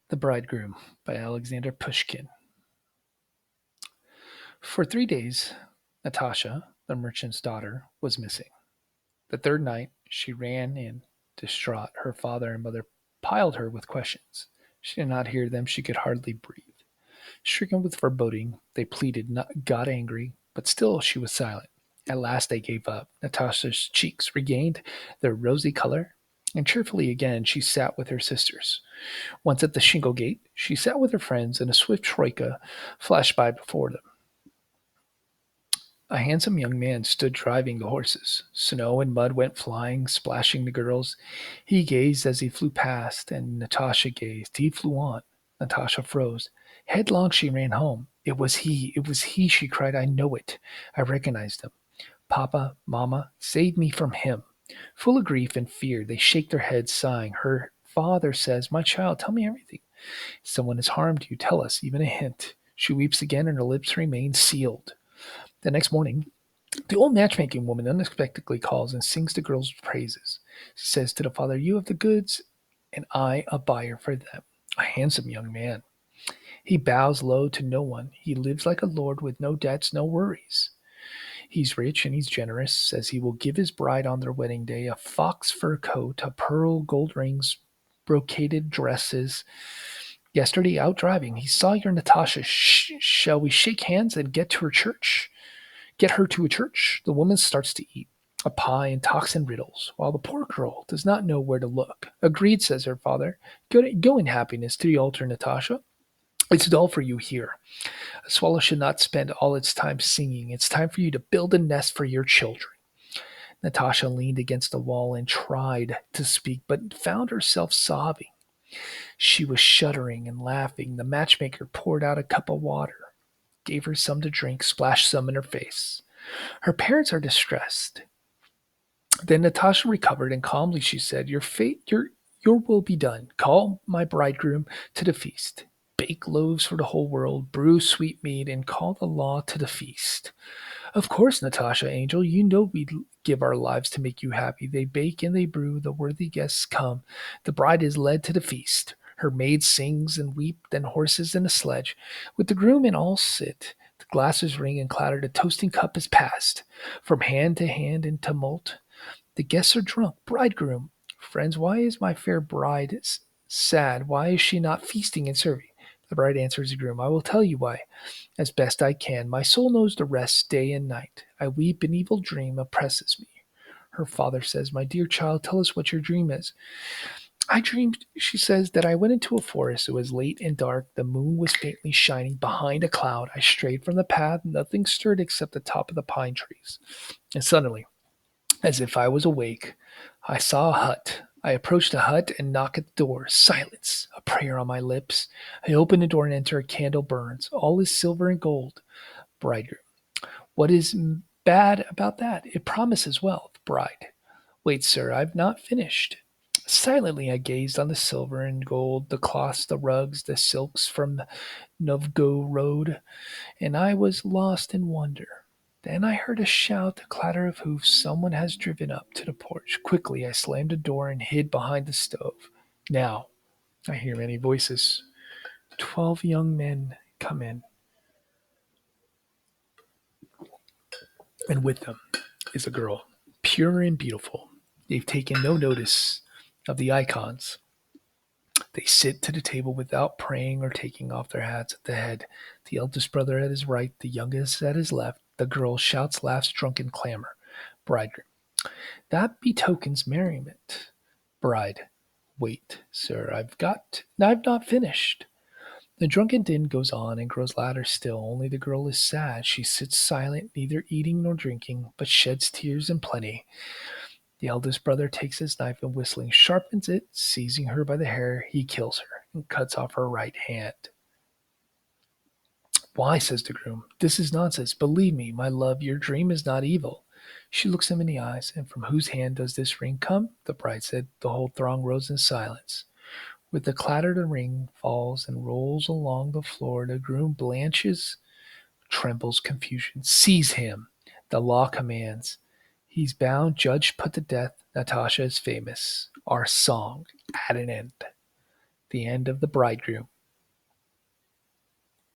The Bridegroom by Alexander Pushkin. For 3 days, Natasha, the merchant's daughter, was missing. The third night, she ran in, distraught. Her father and mother piled her with questions. She did not hear them. She could hardly breathe. Stricken with foreboding, they pleaded, not got angry, but still she was silent. At last they gave up. Natasha's cheeks regained their rosy color, and cheerfully again she sat with her sisters. Once at the shingle gate, she sat with her friends, and a swift troika flashed by before them. A handsome young man stood driving the horses. Snow and mud went flying, splashing the girls. He gazed as he flew past, and Natasha gazed. He flew on. Natasha froze. Headlong she ran home. It was he, it was he, she cried. I know it. I recognized him. Papa, Mama, save me from him. Full of grief and fear, they shake their heads, sighing. Her father says, my child, tell me everything. Someone has harmed you. Tell us, even a hint. She weeps again, and her lips remain sealed. The next morning, the old matchmaking woman unexpectedly calls and sings the girl's praises. She says to the father, you have the goods, and I a buyer for them. A handsome young man. He bows low to no one. He lives like a lord with no debts, no worries. He's rich and he's generous, says he will give his bride on their wedding day a fox fur coat, a pearl gold rings, brocaded dresses. Yesterday, out driving, he saw your Natasha. Shall we shake hands and get her to a church? The woman starts to eat a pie and talks in riddles, while the poor girl does not know where to look. Agreed, says her father. Go in happiness to the altar, Natasha. It's dull for you here. A swallow should not spend all its time singing. It's time for you to build a nest for your children. Natasha leaned against the wall and tried to speak, but found herself sobbing. She was shuddering and laughing. The matchmaker poured out a cup of water, gave her some to drink, splashed some in her face. Her parents are distressed. Then Natasha recovered, and calmly she said, your will be done. Call my bridegroom to the feast. Bake loaves for the whole world, brew sweet mead, and call the law to the feast. Of course, Natasha, angel, you know we'd give our lives to make you happy. They bake and they brew, the worthy guests come. The bride is led to the feast. Her maid sings and weep, then horses and a sledge. With the groom and all sit. The glasses ring and clatter, the toasting cup is passed. From hand to hand in tumult, the guests are drunk. Bridegroom, friends, why is my fair bride sad? Why is she not feasting and serving? The bride answers the groom, I will tell you why, as best I can. My soul knows the rest day and night. I weep, an evil dream oppresses me. Her father says, my dear child, tell us what your dream is. I dreamed, she says, that I went into a forest. It was late and dark. The moon was faintly shining behind a cloud. I strayed from the path. Nothing stirred except the top of the pine trees. And suddenly, as if I was awake, I saw a hut. I approached the hut and knocked at the door. Silence, a prayer on my lips. I open the door and enter. A candle burns. All is silver and gold. Bridegroom. What is bad about that? It promises wealth. Bride. Wait, sir, I've not finished. Silently I gazed on the silver and gold, the cloths, the rugs, the silks from Novgorod, and I was lost in wonder. Then I heard a shout, a clatter of hoofs. Someone has driven up to the porch. Quickly I slammed the door and hid behind the stove. Now I hear many voices. 12 young men come in, and with them is a girl, pure and beautiful. They've taken no notice of the icons. They sit to the table without praying or taking off their hats at the head. The eldest brother at his right, the youngest at his left. The girl shouts, laughs, drunken clamor. Bridegroom. That betokens merriment. Bride. Wait, sir, I've not finished. The drunken din goes on and grows louder still. Only the girl is sad. She sits silent, neither eating nor drinking, but sheds tears in plenty. The eldest brother takes his knife and whistling sharpens it. Seizing her by the hair, he kills her and cuts off her right hand. Why, says the groom, this is nonsense. Believe me, my love, your dream is not evil. She looks him in the eyes. And from whose hand does this ring come? The bride said. The whole throng rose in silence. With the clatter the ring falls and rolls along the floor. The groom blanches, trembles, confusion. Seize him, the law commands. He's bound, judged, put to death. Natasha is famous. Our song at an end. The end of the Bridegroom.